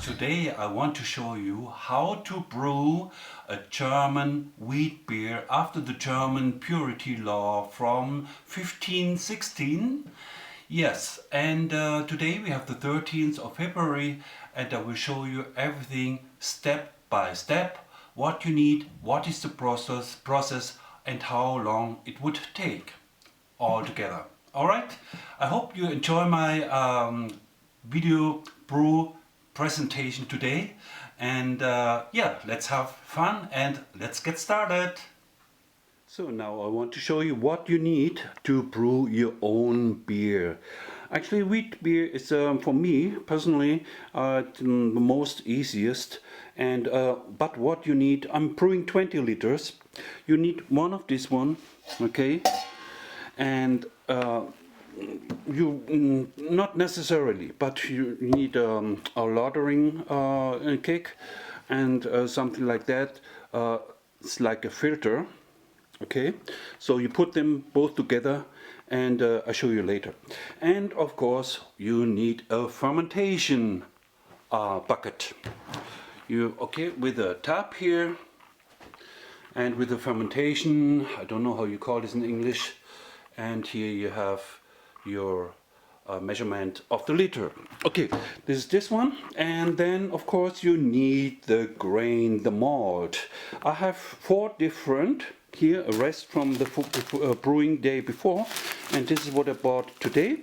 Today I want to show you how to brew a German wheat beer after the German purity law from 1516. Yes, and today we have the 13th of February and I will show you everything step by step, what you need, what is the process and how long it would take all together. Alright, I hope you enjoy my video brew presentation today, and yeah, let's have fun and let's get started. So now I want to show you what you need to brew your own beer. Actually, wheat beer is for me personally the most easiest, and but what you need, I'm brewing 20 liters. You need one of this one, okay, and you not necessarily, but you need a lautering cake and something like that. It's like a filter, okay, so you put them both together and I'll show you later. And of course you need a fermentation bucket. Okay, with a tap here and with the fermentation, I don't know how you call this in English, and here you have your measurement of the liter. Okay, this is this one, and then of course you need the grain, the malt. I have 4 different here, a rest from the brewing day before, and this is what I bought today.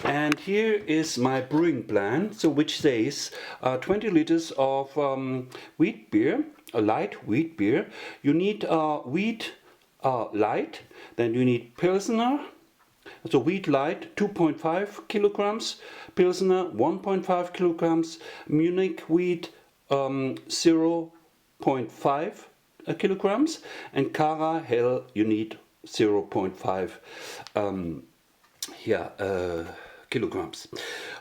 And here is my brewing plan, so which says 20 liters of wheat beer, a light wheat beer. You need wheat light, then you need Pilsner, so wheat light 2.5 kilograms, Pilsner 1.5 kilograms, Munich wheat 0.5 kilograms, and Cara Hell you need 0.5 kilograms.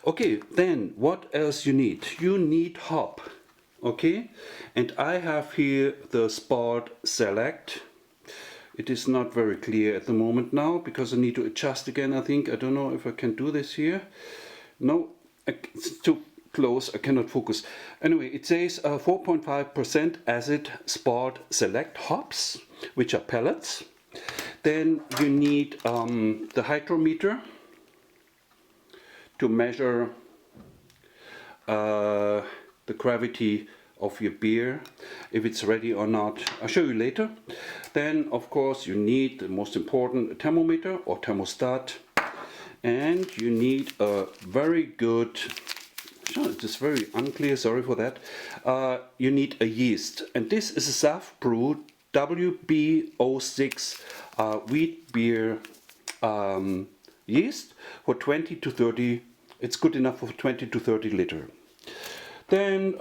Okay, then what else you need? You need hop, okay, and I have here the Sport Select. It is not very clear at the moment now because I need to adjust again, I think. I don't know if I can do this here. No, it's too close, I cannot focus. Anyway, it says 4.5% acid Sport Select hops, which are pellets. Then you need the hydrometer to measure the gravity of your beer, if it's ready or not. I'll show you later. Then of course you need the most important, a thermometer or thermostat, and you need a very good, it is very unclear, sorry for that, you need a yeast, and this is a SAF Brew WB06 wheat beer yeast for 20 to 30, it's good enough for 20 to 30 liter. Then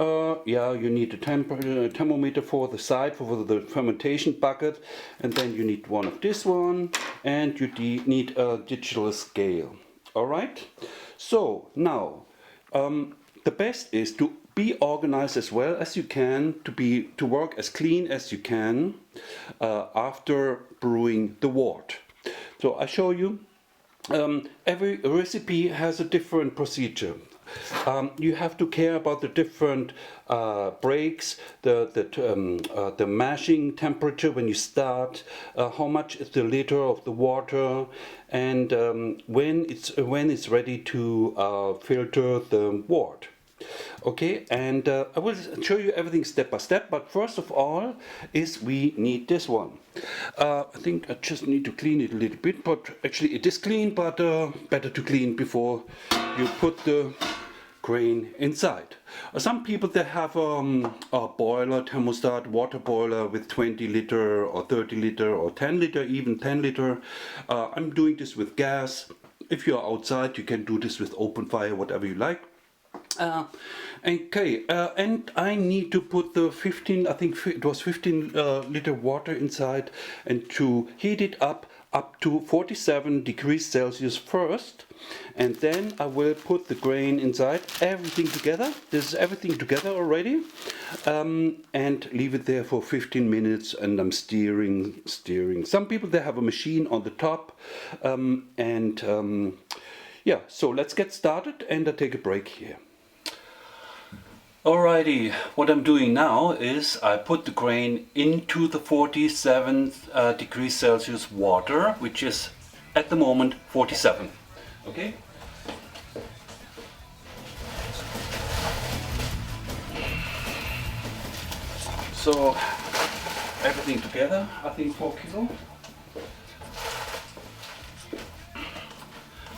yeah, you need a thermometer for the side, for the fermentation bucket, and then you need one of this one, and you need a digital scale. Alright, so now the best is to be organized as well as you can, to work as clean as you can after brewing the wort. So I show you, every recipe has a different procedure. You have to care about the different breaks, the mashing temperature when you start, how much is the liter of the water, and when it's ready to filter the wort. Okay, and I will show you everything step by step, but first of all is we need this one. I think I just need to clean it a little bit, but actually it is clean, but better to clean before you put the grain inside. Some people, they have a boiler, thermostat, water boiler with 20 liter or 30 liter or 10 liter, even 10 liter. I'm doing this with gas. If you're outside, you can do this with open fire, whatever you like. Okay, and I need to put the 15, I think it was 15 liter water inside, and to heat it up to 47 degrees Celsius first, and then I will put the grain inside, everything together. This is everything together already, and leave it there for 15 minutes, and I'm steering. Some people, they have a machine on the top, yeah, so let's get started, and I take a break here. Alrighty, what I'm doing now is I put the grain into the 47 degrees Celsius water, which is at the moment 47. Okay? So everything together, I think 4 kilo.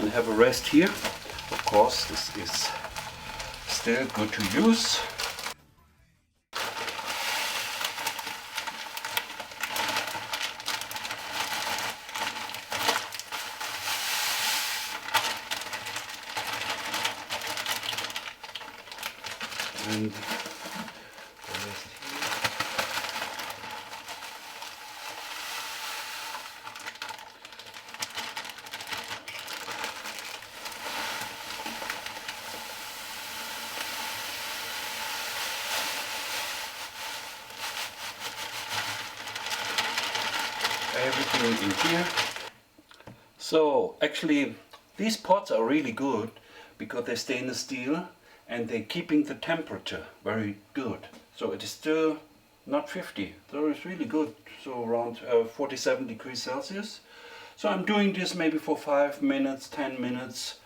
And have a rest here. Of course, this is still good to use. And the rest here. Everything in here. So actually these pots are really good because they're stainless steel and they're keeping the temperature very good. So it is still not 50, so it's really good. So around 47 degrees Celsius. So I'm doing this maybe for 5 minutes, 10 minutes,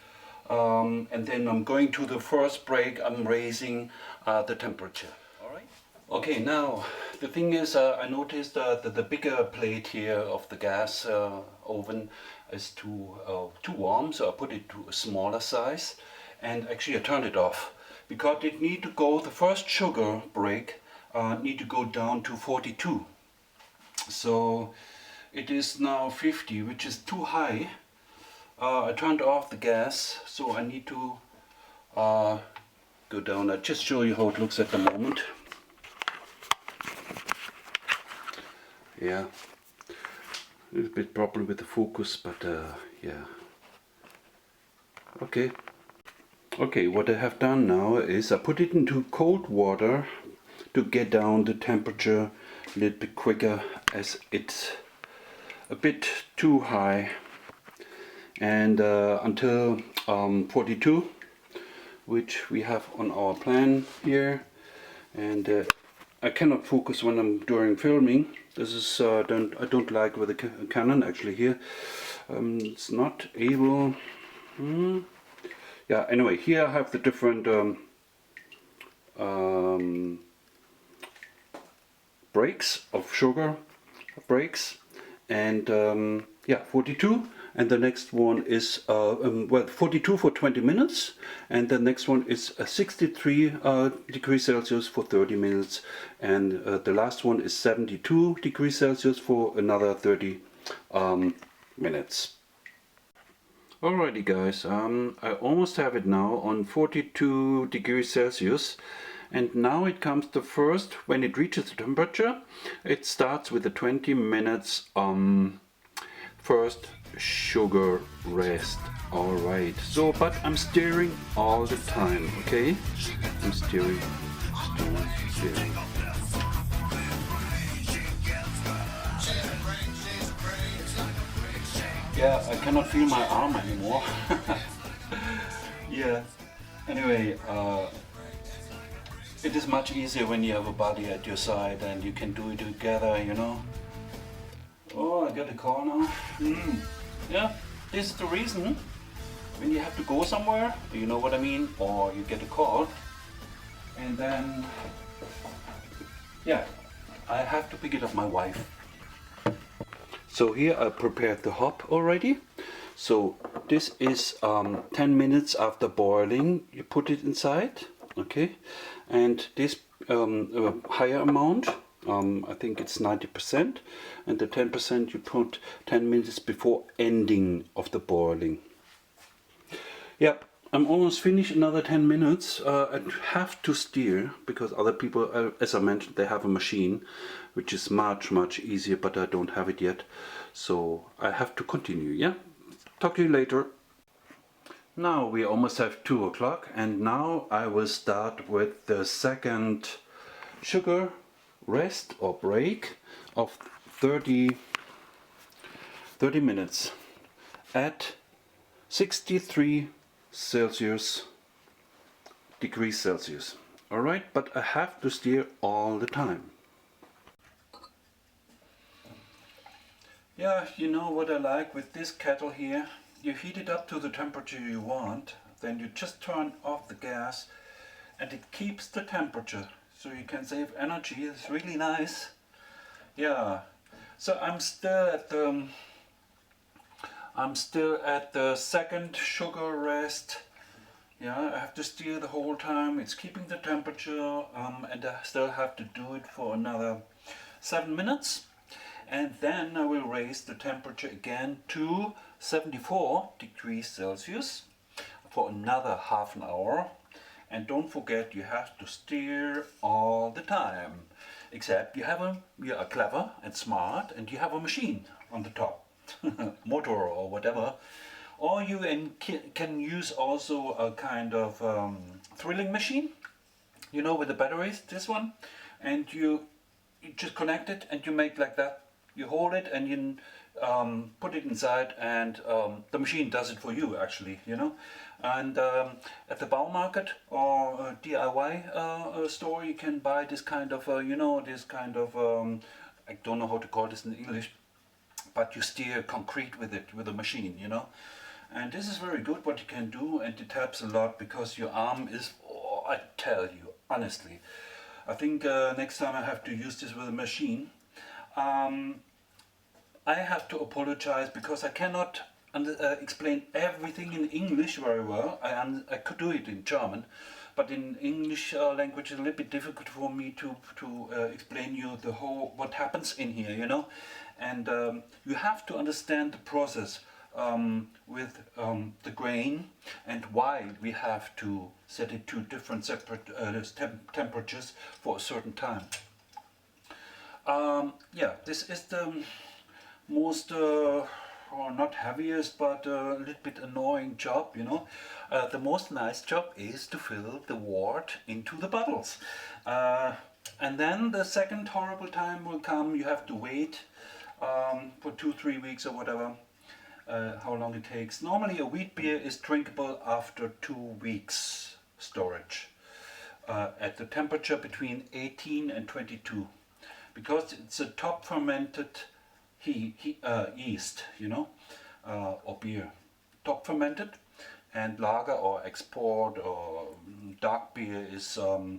and then I'm going to the first break. I'm raising the temperature. Alright. Okay, now the thing is, I noticed that the bigger plate here of the gas oven is too warm, so I put it to a smaller size, and actually I turned it off because it need to go, the first sugar break need to go down to 42. So it is now 50, which is too high. I turned off the gas, so I need to go down. I'll just show you how it looks at the moment. Yeah, a little bit problem with the focus, but yeah. Okay, what I have done now is I put it into cold water to get down the temperature a little bit quicker, as it's a bit too high, and until 42, which we have on our plan here. And I cannot focus when I'm during filming. This is I don't like with the Canon actually here. It's not able. Yeah. Anyway, here I have the different breaks of sugar breaks, and yeah, 42. And the next one is well, 42 for 20 minutes, and the next one is 63 degrees Celsius for 30 minutes, and the last one is 72 degrees Celsius for another 30 minutes. Alrighty guys, I almost have it now on 42 degrees Celsius, and now it comes to first, when it reaches the temperature, it starts with the 20 minutes first sugar rest. Alright, so but I'm stirring all the time, okay? I'm stirring. Yeah, I cannot feel my arm anymore. Yeah, anyway, it is much easier when you have a buddy at your side and you can do it together, you know. Oh, I got a call now. Yeah, this is the reason when you have to go somewhere, you know what I mean, or you get a call, and then, yeah, I have to pick it up my wife. So here I prepared the hop already. So this is 10 minutes after boiling, you put it inside, okay, and this higher amount, I think it's 90%, and the 10% you put 10 minutes before ending of the boiling. Yep, I'm almost finished. Another 10 minutes. I have to stir because other people, as I mentioned, they have a machine which is much easier, but I don't have it yet, so I have to continue. Yeah, talk to you later. Now we almost have 2 o'clock, and now I will start with the second sugar rest or break of 30 minutes at 63 degrees Celsius. Alright, but I have to stir all the time. Yeah, you know what I like with this kettle here? You heat it up to the temperature you want, then you just turn off the gas and it keeps the temperature, so you can save energy. It's really nice. Yeah, so I'm still at the second sugar rest. Yeah, I have to stir the whole time. It's keeping the temperature, and I still have to do it for another 7 minutes. And then I will raise the temperature again to 74 degrees Celsius for another half an hour. And don't forget, you have to stir all the time. Except you are clever and smart and you have a machine on the top, motor or whatever. Or you can use also a kind of thrilling machine, you know, with the batteries, this one. And you just connect it and you make like that. You hold it and you put it inside, and the machine does it for you actually, you know. And at the Baumarkt or DIY store you can buy this kind of, you know, this kind of, I don't know how to call this in English, but you stir concrete with it, with a machine, you know. And this is very good what you can do, and it helps a lot because your arm is, oh, I tell you, honestly. I think next time I have to use this with a machine. I have to apologize because I cannot explain everything in English very well. I could do it in German, but in English language it's a little bit difficult for me to explain you the whole what happens in here, you know. And you have to understand the process with the grain and why we have to set it to different separate temperatures for a certain time. Yeah, this is the most, or not heaviest, but a little bit annoying job, you know. The most nice job is to fill the wort into the bottles. And then the second horrible time will come. You have to wait for 2-3 weeks or whatever, how long it takes. Normally a wheat beer is drinkable after 2 weeks storage at the temperature between 18 and 22. Because it's a top fermented yeast, you know, or beer. Top fermented, and lager or export or dark beer is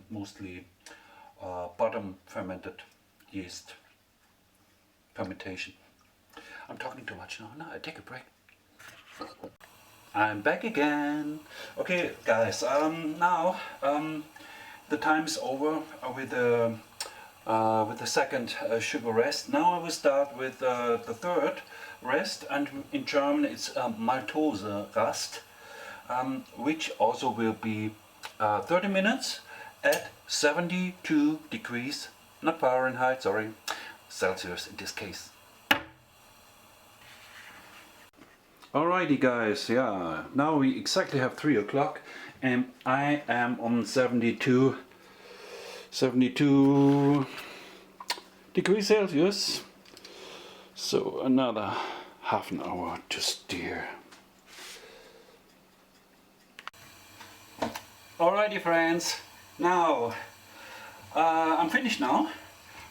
mostly bottom fermented yeast fermentation. I'm talking too much now. No, I take a break. I'm back again. Okay, guys. Now the time's over with the second sugar rest. Now I will start with the third rest, and in German it's Maltose Rast, which also will be 30 minutes at 72 degrees, not Fahrenheit, sorry, Celsius in this case. Alrighty guys, yeah, now we exactly have 3 o'clock and I am on 72 degrees Celsius, so another half an hour to stir. Alrighty friends, now I'm finished now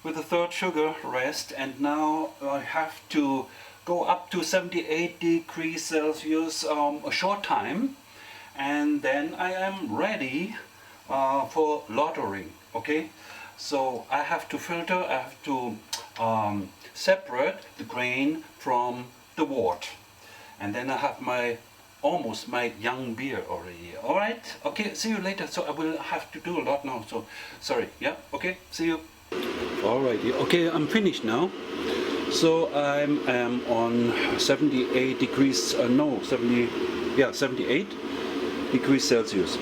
with the third sugar rest, and now I have to go up to 78 degrees Celsius a short time, and then I am ready for lautering. Okay, so I have to filter, I have to separate the grain from the wort, and then I have almost my young beer already. Alright, okay, see you later. So I will have to do a lot now, so sorry. Yeah, okay, see you. Alrighty, okay, I'm finished now. So I'm on 78 degrees, 78 degrees Celsius.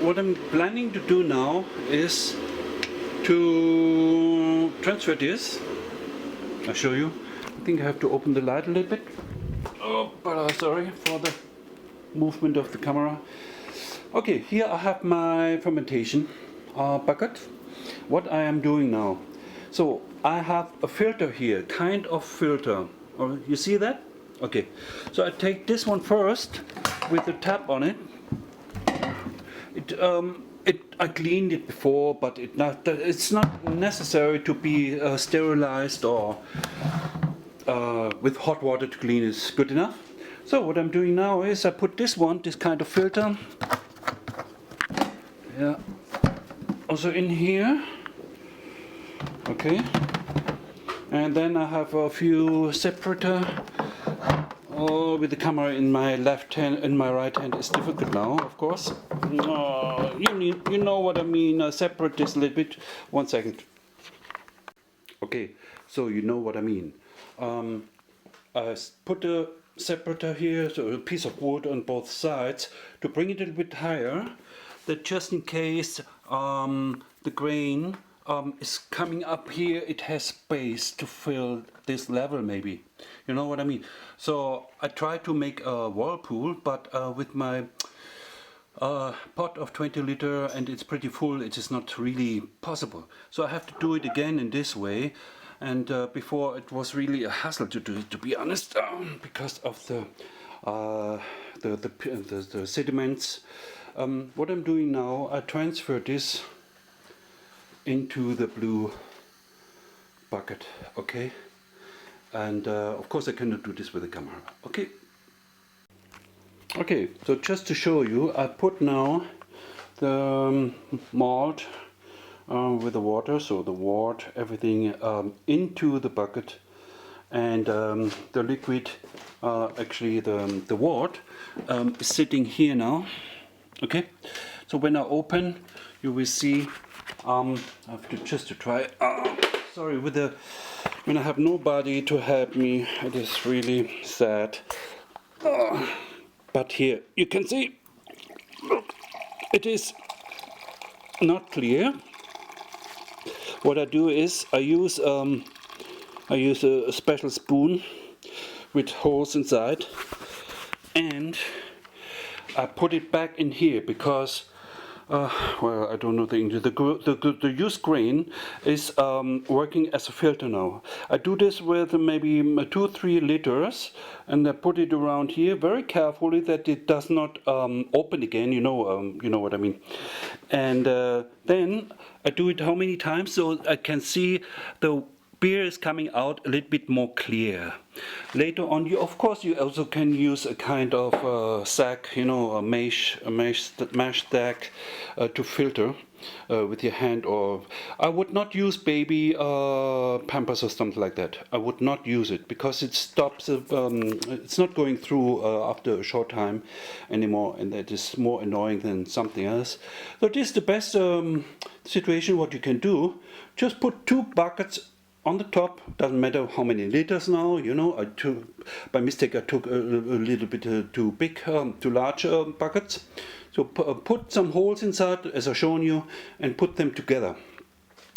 What I'm planning to do now is to transfer this. I'll show you. I think I have to open the light a little bit. Oh, but sorry for the movement of the camera. Okay, here I have my fermentation bucket. What I am doing now. So I have a filter here, kind of filter. Oh, you see that? Okay. So I take this one first with the tap on it. I cleaned it before, but it's not necessary to be sterilized or with hot water to clean is good enough. So what I'm doing now is I put this kind of filter, yeah, also in here, okay, and then I have a few separator. Oh, with the camera in my left hand, in my right hand is difficult now, of course. Oh, you know what I mean. Separate this a little bit. 1 second. Okay, so you know what I mean. I put a separator here, so a piece of wood on both sides to bring it a little bit higher, that just in case the grain is coming up here, it has space to fill this level maybe. You know what I mean? So I try to make a whirlpool, but with my pot of 20 liter and it's pretty full, it is not really possible. So I have to do it again in this way. And before it was really a hassle to do it, to be honest, because of the sediments. What I'm doing now, I transfer this into the blue bucket, okay? And of course I cannot do this with the camera, okay? Okay, so just to show you, I put now the malt with the water, so the wort, everything into the bucket, and the liquid, actually the wort, is sitting here now, okay? So when I open, you will see, I have to just to try, sorry, when I have nobody to help me, it is really sad. But here you can see, look, it is not clear. What I do is I use a special spoon with holes inside, and I put it back in here because well, I don't know the English. The used grain is working as a filter now. I do this with maybe 2-3 liters, and I put it around here very carefully that it does not open again. You know what I mean. And then I do it how many times so I can see the beer is coming out a little bit more clear. Later on, of course you also can use a kind of sack, a mesh sack to filter with your hand, or I would not use baby Pampers or something like that. I would not use it because it stops, it's not going through after a short time anymore, and that is more annoying than something else. So this is the best situation what you can do. Just put 2 buckets on the top, doesn't matter how many liters now, by mistake I took a little bit too large buckets. So put some holes inside, as I've shown you, and put them together.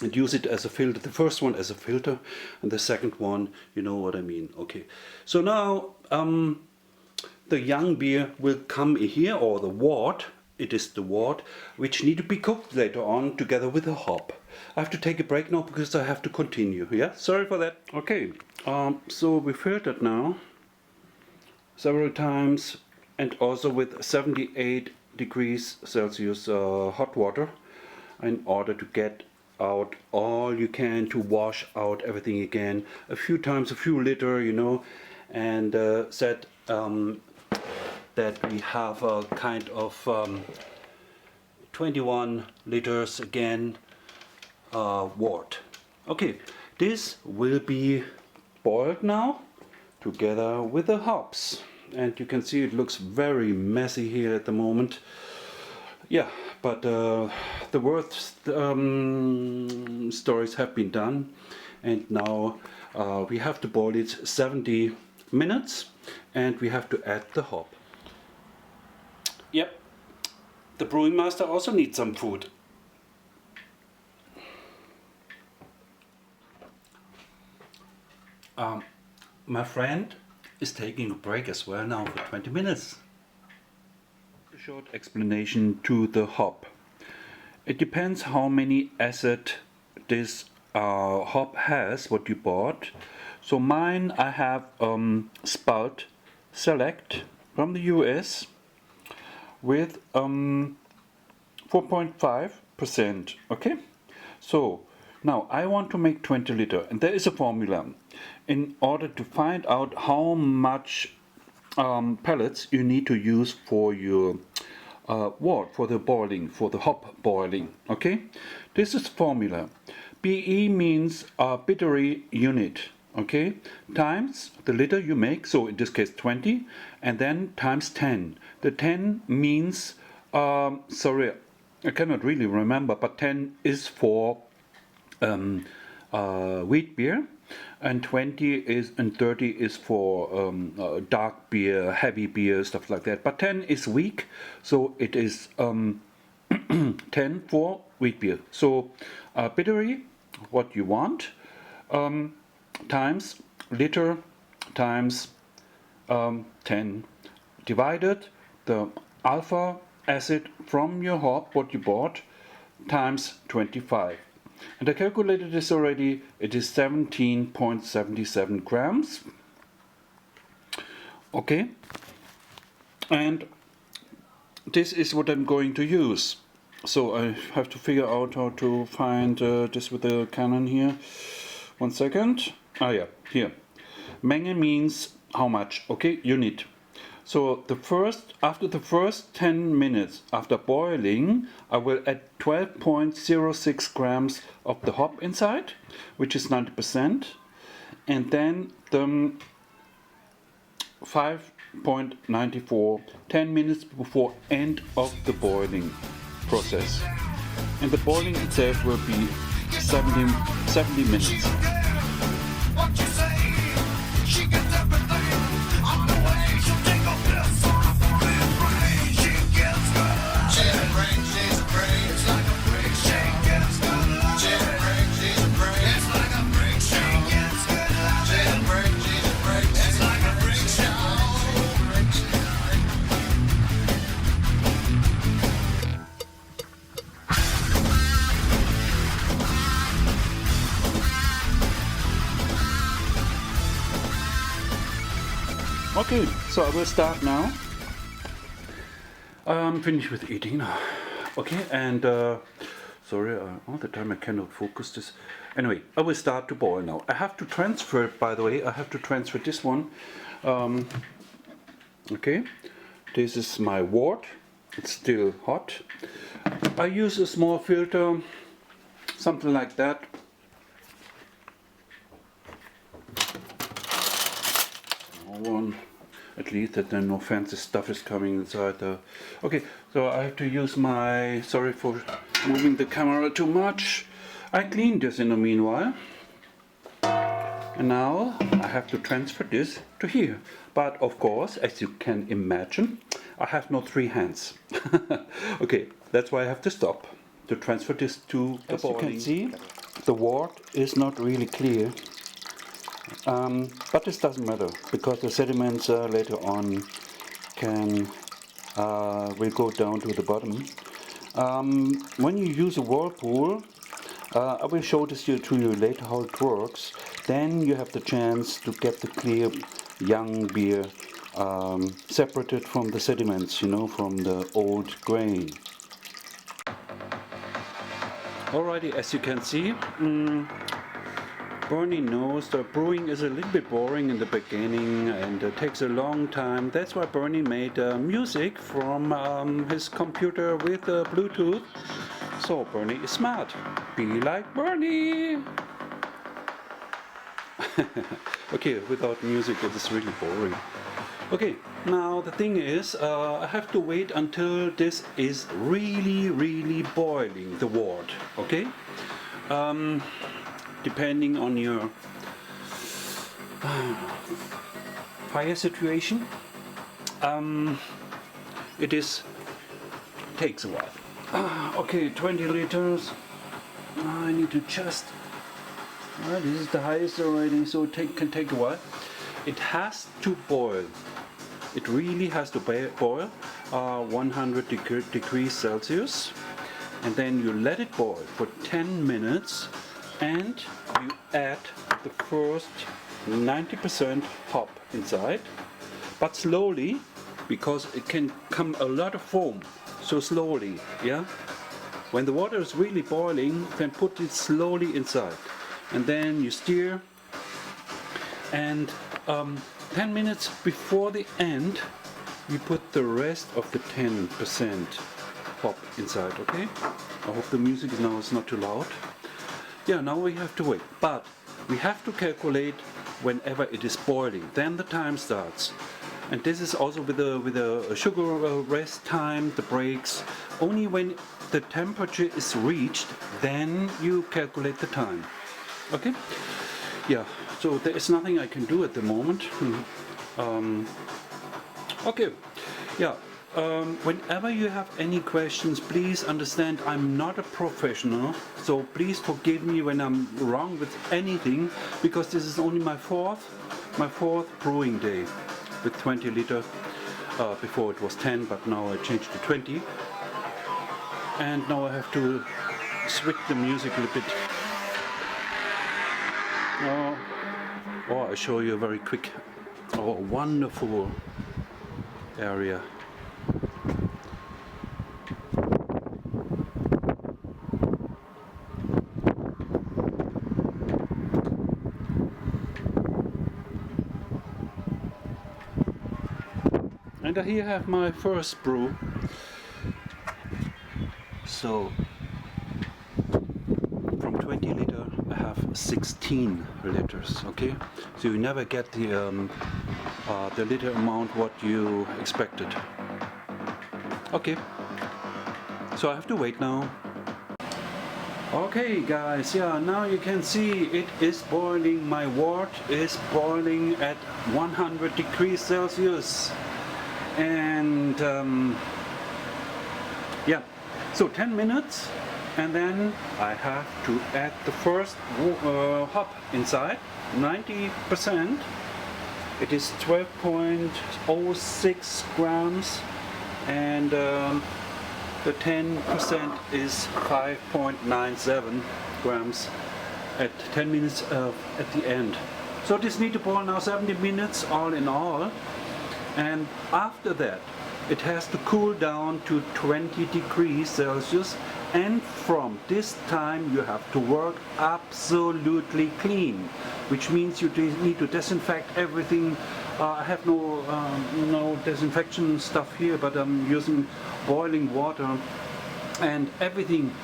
And use it as a filter, the first one as a filter, and the second one, you know what I mean, okay. So now, the young beer will come here, or the wort, it is the wort, which need to be cooked later on together with the hop. I have to take a break now because I have to continue. Yeah, sorry for that. Okay, so we filtered now several times, and also with 78 degrees Celsius hot water, in order to get out all you can, to wash out everything again a few times, a few liter, and said that we have a kind of 21 liters again wort. Okay, this will be boiled now together with the hops, and you can see it looks very messy here at the moment. Yeah, but the worst stories have been done, and now we have to boil it 70 minutes, and we have to add the hop. Yep, the brewing master also needs some food. My friend is taking a break as well now for 20 minutes. A short explanation to the hop. It depends how many acid this hop has, what you bought. So mine, I have Spalt Select from the US with 4.5%. Okay, so now I want to make 20 liter, and there is a formula in order to find out how much pellets you need to use for your wort, for the boiling, for the hop boiling. Okay, this is formula. BE means bittery unit. Okay, times the liter you make, so in this case 20, and then times 10. The 10 means, sorry, I cannot really remember, but 10 is for wheat beer, and 30 is for dark beer, heavy beer, stuff like that. But 10 is weak, so it is 10 for wheat beer. So bittery, what you want, times liter times 10 divided the alpha acid from your hop, what you bought, times 25. And I calculated this already. It is 17.77 grams. Okay, and this is what I'm going to use. So I have to figure out how to find this with the Canon here. 1 second. Ah yeah, here. Menge means how much, okay, unit. So after the first 10 minutes after boiling, I will add 12.06 grams of the hop inside, which is 90%, and then the 5.94, 10 minutes before end of the boiling process. And the boiling itself will be 70 minutes. Okay, so I will start now. I'm finished with eating. Okay, and sorry, all the time I cannot focus this. Anyway, I will start to boil now. I have to transfer, by the way, I have to transfer this one. Okay, this is my wort. It's still hot. I use a small filter, something like that. One, at least that then no fancy stuff is coming inside the... Okay, so I have to use my... Sorry for moving the camera too much. I cleaned this in the meanwhile. And now I have to transfer this to here. But of course, as you can imagine, I have no 3 hands. Okay, that's why I have to stop to transfer this to the boiling. As you can see, the wort is not really clear. But this doesn't matter, because the sediments later on will go down to the bottom. When you use a whirlpool, I will show this to you later how it works. Then you have the chance to get the clear young beer separated from the sediments, you know, from the old grain. Alrighty, as you can see, Berny knows that brewing is a little bit boring in the beginning and it takes a long time. That's why Berny made music from his computer with Bluetooth. So Berny is smart. Be like Berny! Okay, without music it is really boring. Okay, now the thing is, I have to wait until this is really boiling, the wort, okay? Depending on your fire situation, it takes a while. Okay, 20 liters. I need to just. This is the highest already, so it can take a while. It has to boil. It really has to boil 100 degrees Celsius, and then you let it boil for 10 minutes. And you add the first 90% hop inside, but slowly, because it can come a lot of foam, so slowly, yeah? When the water is really boiling, then put it slowly inside. And then you stir. And 10 minutes before the end, you put the rest of the 10% hop inside, okay? I hope the music now is not too loud. Yeah, now we have to wait. But we have to calculate whenever it is boiling. Then the time starts. And this is also with the sugar rest time, the breaks. Only when the temperature is reached, then you calculate the time. Okay? Yeah, so there is nothing I can do at the moment. Okay, yeah. Whenever you have any questions, please understand I'm not a professional, so please forgive me when I'm wrong with anything, because this is only my fourth brewing day with 20 liter. Before it was 10, but now I changed to 20. And now I have to switch the music a little bit. I'll show you very quick. Wonderful area. And here I have my first brew. So from 20 liter I have 16 liters, okay? So you never get the liter amount what you expected. Okay, so I have to wait now. Okay guys, yeah, now you can see it is boiling. My wort is boiling at 100 degrees Celsius. And yeah, so 10 minutes, and then I have to add the first hop inside, 90%. It is 12.06 grams, and the 10% is 5.97 grams at 10 minutes at the end. So this need to boil now 70 minutes all in all. And after that, it has to cool down to 20 degrees Celsius, and from this time you have to work absolutely clean, which means you need to disinfect everything. I have no disinfection stuff here, but I'm using boiling water, and everything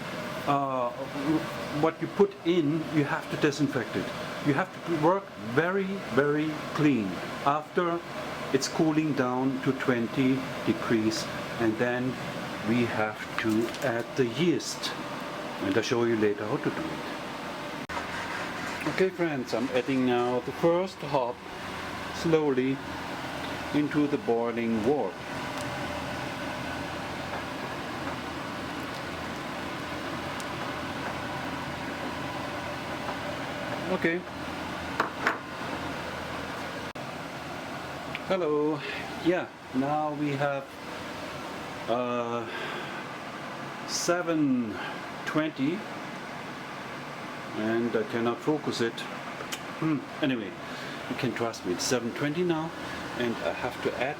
what you put in, you have to disinfect it. You have to work very, very clean after it's cooling down to 20 degrees, and then we have to add the yeast, and I'll show you later how to do it. Okay friends, I'm adding now the first hop slowly into the boiling wort. Okay. Hello. Yeah, now we have 7:20, and I cannot focus it. Anyway, you can trust me, it's 7:20 now, and I have to add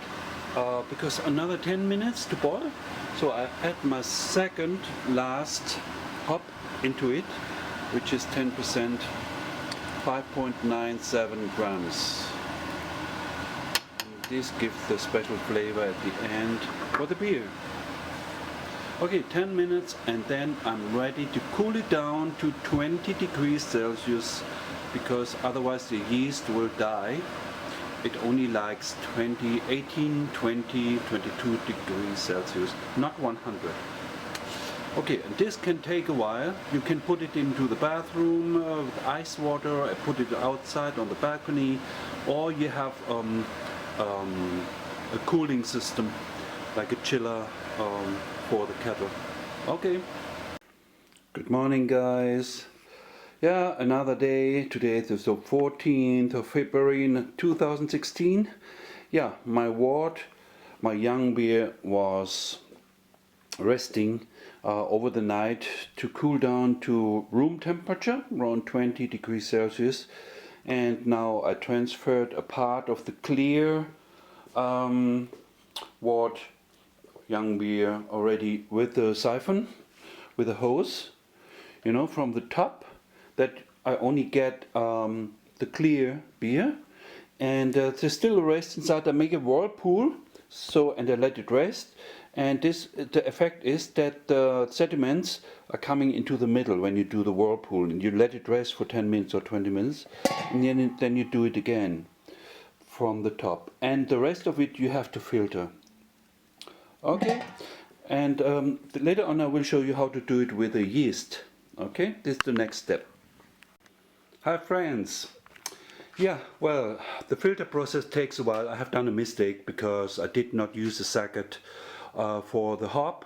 because another 10 minutes to boil, so I add my second last hop into it, which is 10%, 5.97 grams. This gives the special flavor at the end for the beer. Okay, 10 minutes, and then I'm ready to cool it down to 20 degrees Celsius, because otherwise the yeast will die. It only likes 18, 20, 22 degrees Celsius, not 100. Okay, and this can take a while. You can put it into the bathroom with ice water, put it outside on the balcony, or you have a cooling system like a chiller for the kettle. Okay. Good morning guys. Yeah, another day. Today is the 14th of February 2016. Yeah, my wort, my young beer, was resting over the night to cool down to room temperature, around 20 degrees Celsius. And now I transferred a part of the clear wort young beer already with the siphon with a hose, you know, from the top, that I only get the clear beer, and there's still a rest inside. I make a whirlpool, so, and I let it rest, and this, the effect is that the sediments are coming into the middle when you do the whirlpool, and you let it rest for 10 minutes or 20 minutes, and then you do it again from the top, and the rest of it you have to filter. Okay, and later on I will show you how to do it with the yeast. Okay, this is the next step. Hi friends. Yeah, well, the filter process takes a while. I have done a mistake because I did not use the sacket for the hop.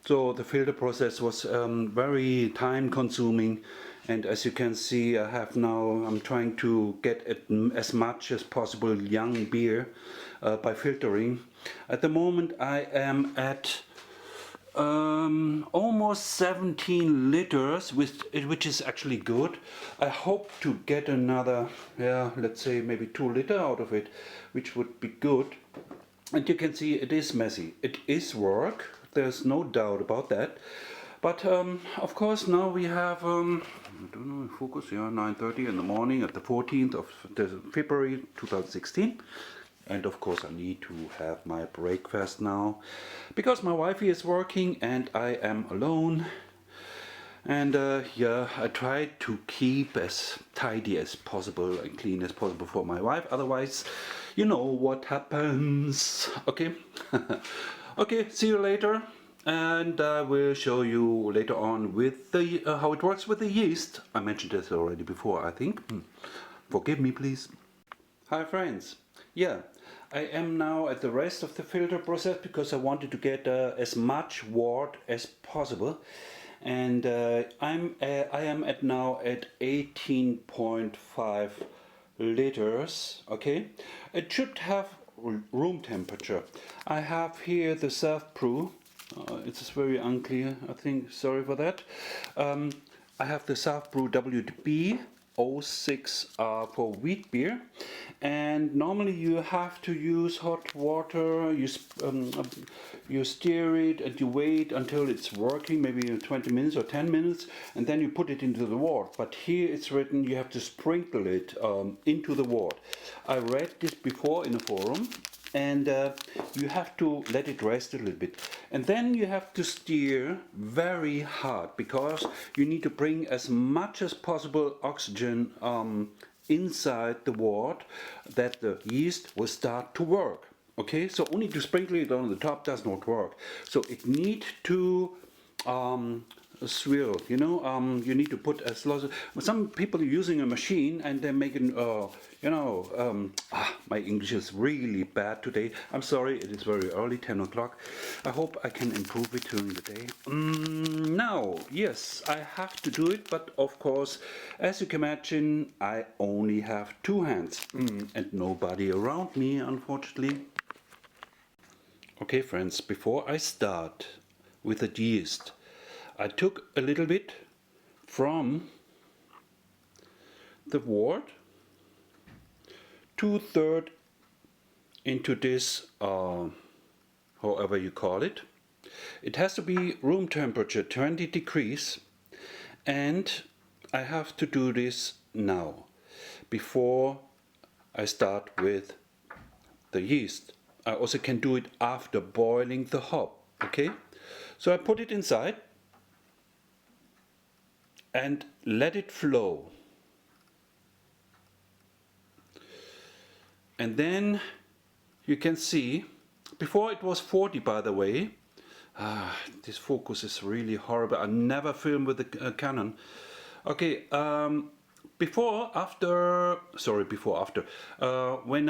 So the filter process was very time consuming, and as you can see, I'm trying to get as much as possible young beer by filtering. At the moment I am at almost 17 liters, which is actually good. I hope to get another, yeah, let's say maybe 2 liters out of it, which would be good. And you can see it is messy. It is work, there's no doubt about that. But of course now we have, I don't know, focus, yeah, 9:30 in the morning at the 14th of February 2016. And of course I need to have my breakfast now, because my wifey is working and I am alone. And yeah, I try to keep as tidy as possible and clean as possible for my wife, otherwise you know what happens. Okay. Okay, see you later, and I will show you later on with the how it works with the yeast. I mentioned this already before, I think. Forgive me please. Hi friends. Yeah, I am now at the rest of the filter process because I wanted to get as much wort as possible, and I am at now at 18.5 liters. Okay, it should have room temperature. I have here the self-brew. It's very unclear, I think. Sorry for that. I have the self-brew WDB 06 for wheat beer, and normally you have to use hot water. You stir it and you wait until it's working, maybe 20 minutes or 10 minutes, and then you put it into the wort. But here it's written you have to sprinkle it into the wort. I read this before in a forum, and you have to let it rest a little bit, and then you have to stir very hard, because you need to bring as much as possible oxygen inside the wort, that the yeast will start to work. Okay, so only to sprinkle it on the top does not work, so it needs to swirl, you know. You need to put as lots of, some people are using a machine and they're making you know, my English is really bad today. I'm sorry, it is very early, 10 o'clock. I hope I can improve it during the day. Now, yes, I have to do it, but of course, as you can imagine, I only have 2 hands and nobody around me, unfortunately. Okay friends, before I start with the yeast, I took a little bit from the wort, 2/3 into this, however you call it. It has to be room temperature, 20 degrees, and I have to do this now, before I start with the yeast. I also can do it after boiling the hop, okay? So I put it inside and let it flow. And then you can see, before it was 40, by the way. This focus is really horrible. I never film with the Canon. Okay, before, after, when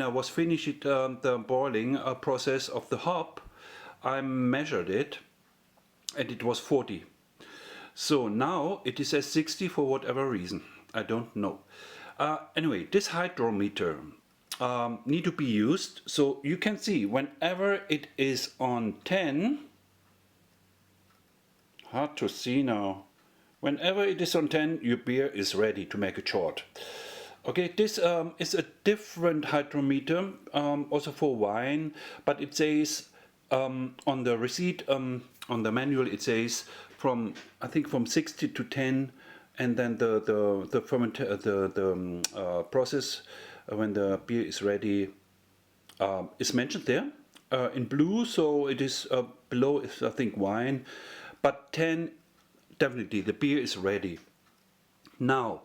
I was finished the boiling process of the hop, I measured it and it was 40. So now it is at 60 for whatever reason. I don't know. Anyway, this hydrometer need to be used, so you can see whenever it is on 10, hard to see now, whenever it is on 10, your beer is ready to make a shot. Okay, this is a different hydrometer, also for wine, but it says on the receipt on the manual it says from, I think, from 60 to 10, and then the process when the beer is ready is mentioned there in blue, so it is below is, I think, wine, but 10 definitely the beer is ready. Now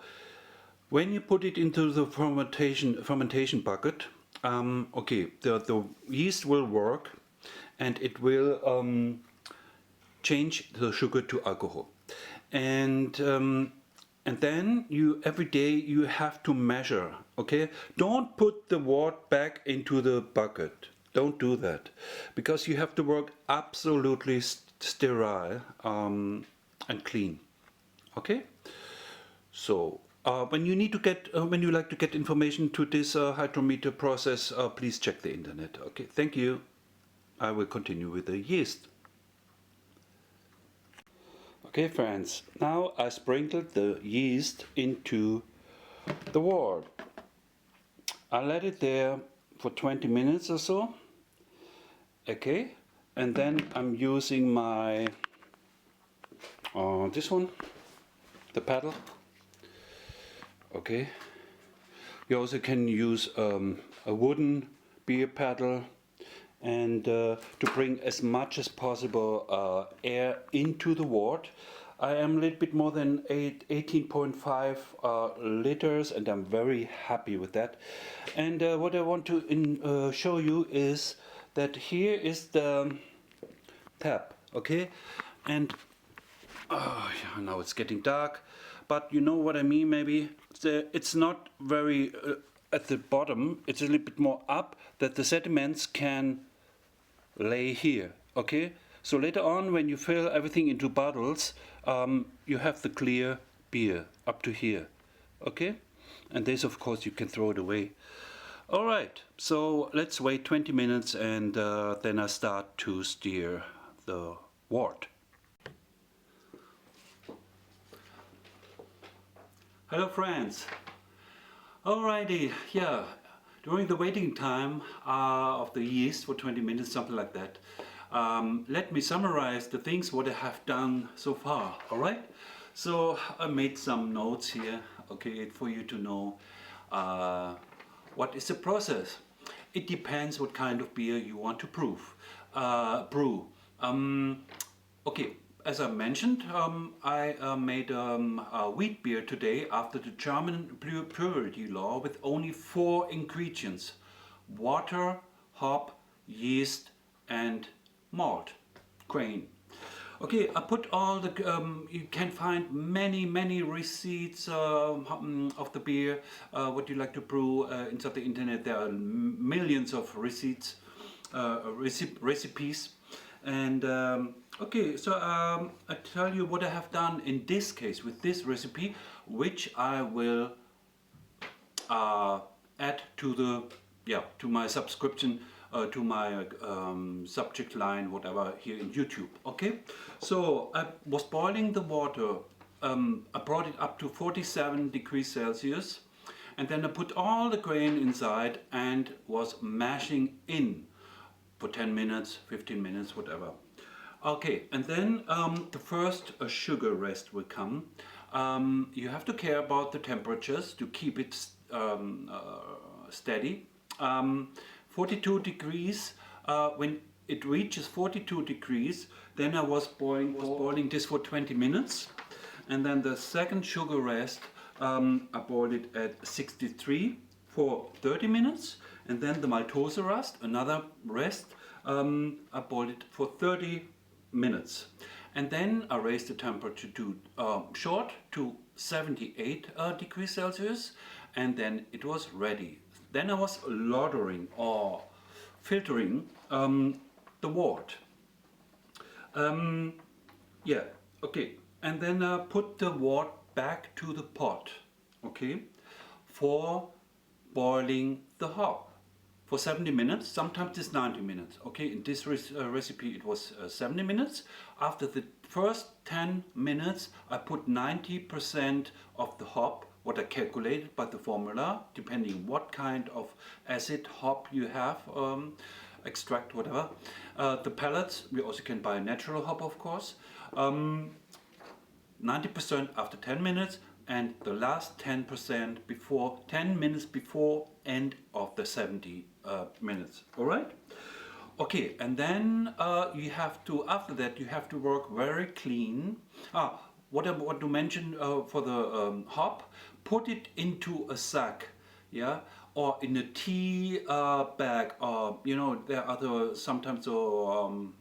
when you put it into the fermentation bucket, okay, the yeast will work and it will change the sugar to alcohol, and then you every day you have to measure. Okay, don't put the wort back into the bucket. Don't do that, because you have to work absolutely sterile and clean. Okay, so when you need to get when you like to get information to this hydrometer process, please check the internet. Okay, thank you. I will continue with the yeast. Okay friends, now I sprinkled the yeast into the wort. I let it there for 20 minutes or so. Okay, and then I'm using my this one, the paddle. Okay, you also can use a wooden beer paddle, and to bring as much as possible air into the wort. I am a little bit more than 18.5 liters, and I'm very happy with that. And what I want to show you is that here is the tap. Okay, and yeah, now it's getting dark, but you know what I mean. Maybe it's not very at the bottom. It's a little bit more up, that the sediments can lay here. Okay, so later on when you fill everything into bottles, you have the clear beer up to here. Okay, and this of course you can throw it away. Alright, so let's wait 20 minutes, and then I start to stir the wort. Hello friends. Alrighty, yeah, during the waiting time of the yeast for 20 minutes, something like that, let me summarize the things what I have done so far. Alright, so I made some notes here, okay, for you to know what is the process. It depends what kind of beer you want to brew. Okay, as I mentioned, I made a wheat beer today after the German purity law with only 4 ingredients: water, hop, yeast and malt grain. Okay, I put all the, you can find many receipts of the beer, what you like to brew inside the internet. There are millions of receipts, recipes. And okay, so I tell you what I have done in this case with this recipe, which I will add to the, yeah, to my subscription, to my subject line, whatever, here in YouTube. Okay, so I was boiling the water. I brought it up to 47 degrees Celsius, and then I put all the grain inside and was mashing in for 10 minutes, 15 minutes, whatever. Okay, and then the first sugar rest will come. You have to care about the temperatures to keep it steady. 42 degrees, when it reaches 42 degrees, then I was boiling this for 20 minutes. And then the second sugar rest, I boiled it at 63 for 30 minutes. And then the maltose rest, another rest, I boiled it for 30 minutes. And then I raised the temperature to short to 78 degrees Celsius, and then it was ready. Then I was lautering or filtering the wort. Yeah, okay. And then I put the wort back to the pot, okay, for boiling the hop for 70 minutes. Sometimes it's 90 minutes. Okay, in this recipe it was 70 minutes. After the first 10 minutes I put 90% of the hop, what I calculated by the formula, depending what kind of acid hop you have. extract, whatever. The pellets, we also can buy natural hop, of course. 90% after 10 minutes, and the last 10% before 10 minutes before end of the 70 minutes. All right. Okay, and then you have to, after that, you have to work very clean. What I want to mention for the hop, put it into a sack, yeah, or in a tea bag, or you know, there are sometimes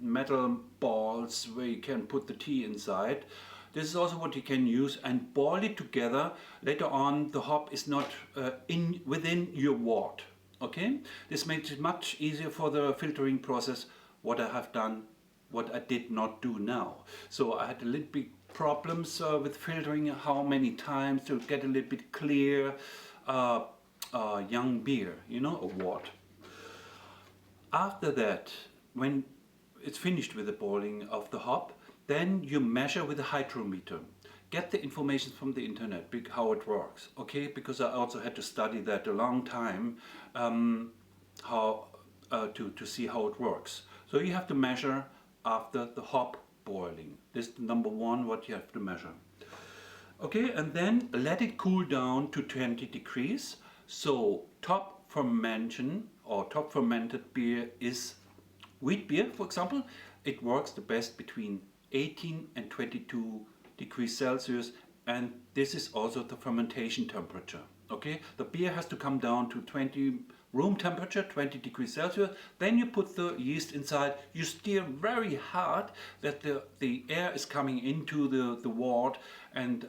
metal balls where you can put the tea inside. This is also what you can use, and boil it together. Later on, the hop is not within your wort. Okay, this makes it much easier for the filtering process. What I have done, what I did not do now. So I had a little bit problems with filtering, how many times to get a little bit clear young beer, you know, a wort. After that, when it's finished with the boiling of the hop, then you measure with a hydrometer. Get the information from the internet, how it works, okay? Because I also had to study that a long time, to see how it works. So you have to measure after the hop boiling. This is number one, what you have to measure. Okay, and then let it cool down to 20 degrees. So top fermentation or top fermented beer is wheat beer, for example. It works the best between 18 and 22 degrees Celsius, and this is also the fermentation temperature. Okay, the beer has to come down to 20 room temperature, 20 degrees Celsius. Then you put the yeast inside. You stir very hard that the air is coming into the wort, and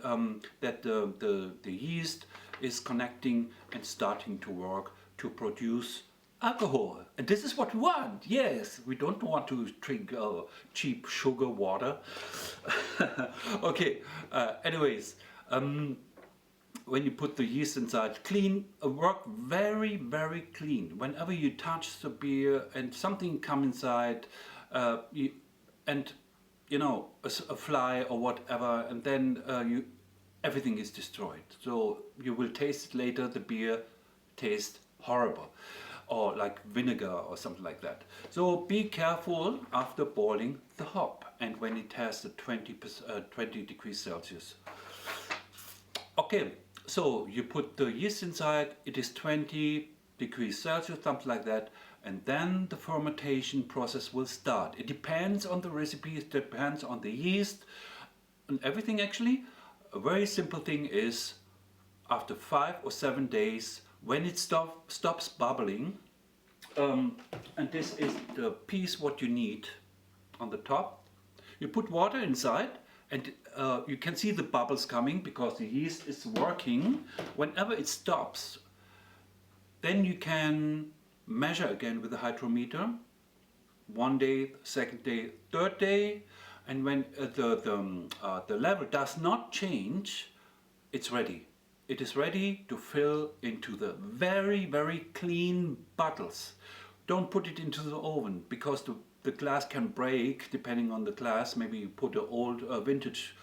that the yeast is connecting and starting to work to produce alcohol. And this is what we want. Yes, we don't want to drink cheap sugar water. Okay, anyways, when you put the yeast inside, clean, work very, very clean. Whenever you touch the beer and something come inside, and you know, a fly or whatever, and then everything is destroyed. So you will taste it later, the beer tastes horrible, or like vinegar or something like that. So be careful after boiling the hop and when it has the 20 degrees Celsius. Okay, so you put the yeast inside, it is 20 degrees Celsius, something like that, and then the fermentation process will start. It depends on the recipe, it depends on the yeast and everything actually. A very simple thing is after 5 or 7 days, when it stops bubbling, and this is the piece what you need on the top, you put water inside, and you can see the bubbles coming because the yeast is working. Whenever it stops, then you can measure again with the hydrometer. 1 day, second day, third day, and when the level does not change, it's ready. It is ready to fill into the very, very clean bottles. Don't put it into the oven because the glass can break depending on the glass. Maybe you put an old vintage,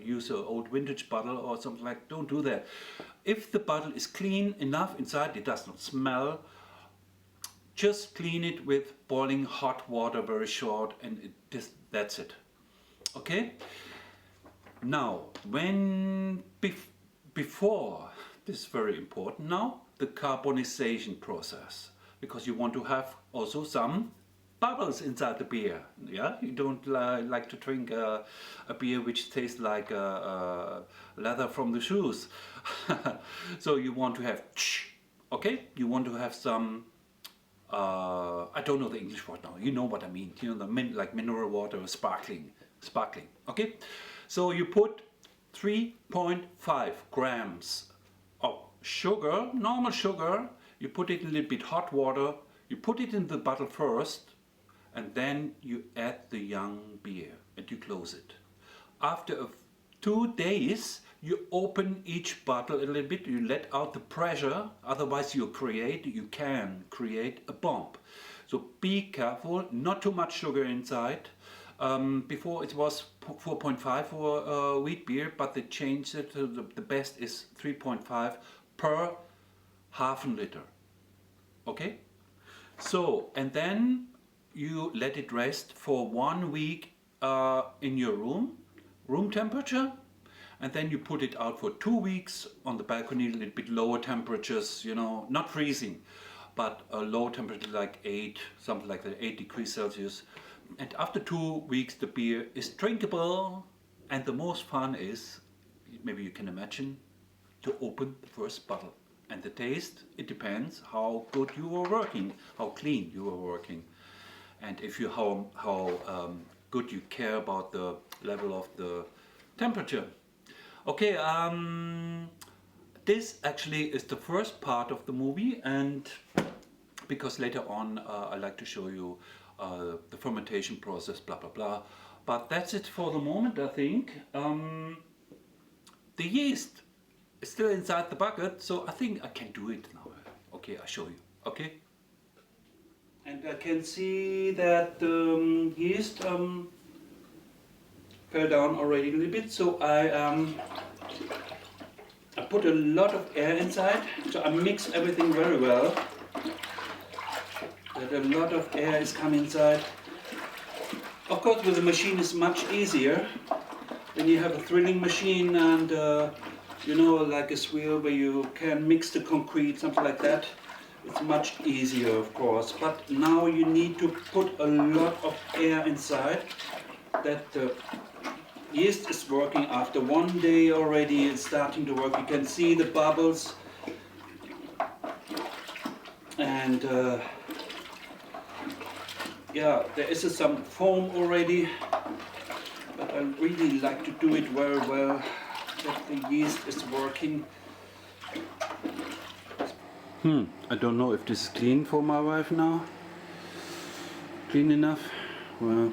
use an old vintage bottle or something like. Don't do that. If the bottle is clean enough inside, it does not smell. Just clean it with boiling hot water, very short, and that's it. Okay. Now, before, this is very important now, the carbonization process, because you want to have also some bubbles inside the beer. Yeah, you don't like to drink a beer which tastes like leather from the shoes. So you want to have, okay, you want to have some, I don't know the English word now, you know what I mean, you know, like mineral water or sparkling, okay. So you put 3.5 grams of sugar, normal sugar, you put it in a little bit hot water, you put it in the bottle first, and then you add the young beer and you close it. After 2 days, you open each bottle a little bit, you let out the pressure, otherwise you can create a bomb. So be careful, not too much sugar inside. Before it was 4.5 for wheat beer, but they changed it to the best is 3.5 per half a liter. Okay? So, and then you let it rest for 1 week in your room temperature, and then you put it out for 2 weeks on the balcony, a little bit lower temperatures, you know, not freezing, but a low temperature like 8, something like that, 8 degrees Celsius. And after 2 weeks the beer is drinkable, and the most fun is, maybe you can imagine, to open the first bottle. And the taste, it depends how good you are working, how clean you are working, and if you how good you care about the level of the temperature. Okay, this actually is the first part of the movie, and because later on I like to show you the fermentation process, blah blah blah. But that's it for the moment, I think. The yeast is still inside the bucket, so I think I can do it now. Okay, I'll show you. Okay. And I can see that the yeast fell down already a little bit, so I put a lot of air inside, so I mix everything very well. That a lot of air is coming inside. Of course, with the machine it's much easier. When you have a thrilling machine and you know, like a swirl where you can mix the concrete, something like that, it's much easier, of course. But now you need to put a lot of air inside, that the yeast is working after 1 day already. It's starting to work. You can see the bubbles, and yeah, there is some foam already, but I really like to do it very well, that the yeast is working. I don't know if this is clean for my wife now. Clean enough? Well,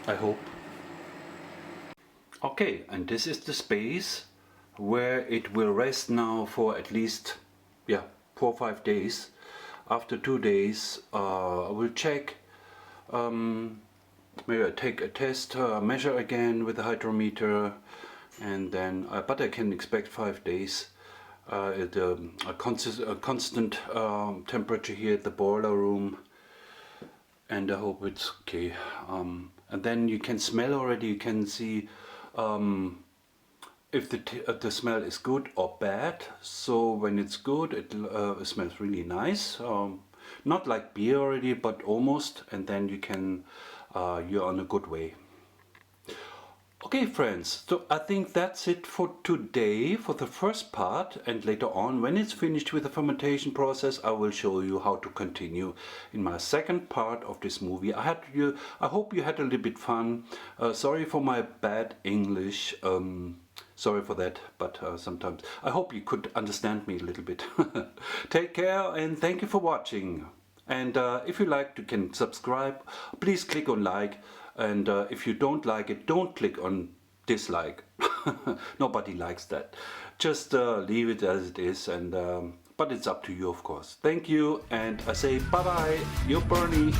I hope. Okay, and this is the space where it will rest now for at least 4 or 5 days. After 2 days I will check, maybe I take a test, measure again with the hydrometer, and then but I can expect 5 days. At a constant temperature here at the boiler room, and I hope it's okay. And then you can smell already, you can see if the smell is good or bad. So when it's good, it smells really nice, not like beer already, but almost, and then you can you're on a good way. Okay friends, so I think that's it for today, for the first part, and later on when it's finished with the fermentation process I will show you how to continue in my second part of this movie. I hope you had a little bit fun. Sorry for my bad English, sorry for that, but sometimes I hope you could understand me a little bit. Take care and thank you for watching. And if you liked, you can subscribe. Please click on like. And if you don't like it, don't click on dislike. Nobody likes that. Just leave it as it is, and but it's up to you, of course. Thank you, and I say bye bye. You're Bernie.